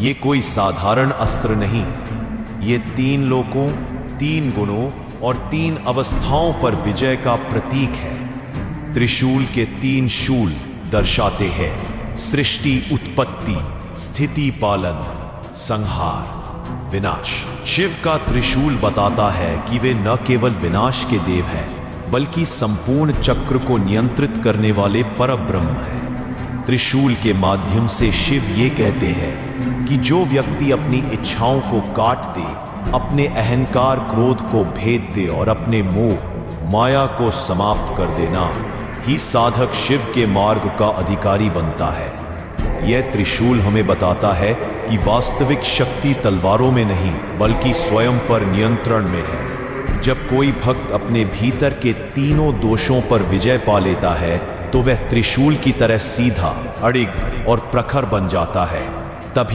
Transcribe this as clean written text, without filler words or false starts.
ये कोई साधारण अस्त्र नहीं, ये 3 लोकों, 3 गुणों और 3 अवस्थाओं पर विजय का प्रतीक है। त्रिशूल के 3 शूल दर्शाते हैं सृष्टि, उत्पत्ति, स्थिति, पालन, संहार, विनाश। शिव का त्रिशूल बताता है कि वे न केवल विनाश के देव हैं, बल्कि संपूर्ण चक्र को नियंत्रित करने वाले परब्रह्म हैं। त्रिशूल के माध्यम से शिव ये कहते हैं कि जो व्यक्ति अपनी इच्छाओं को काट दे, अपने अहंकार, क्रोध को भेद दे और अपने मोह, माया को समाप्त कर देना, ही साधक शिव के मार्ग का अधिकारी बनता है। यह त्रिशूल हमें बताता है कि वास्तविक शक्ति तलवारों में नहीं, बल्कि स्वयं पर नियंत्रण में है। जब कोई भक्त अपने भीतर के तीनों दोषों पर विजय पा लेता है, तो वह त्रिशूल की तरह सीधा, अड़िग और प्रखर बन जाता है। तभी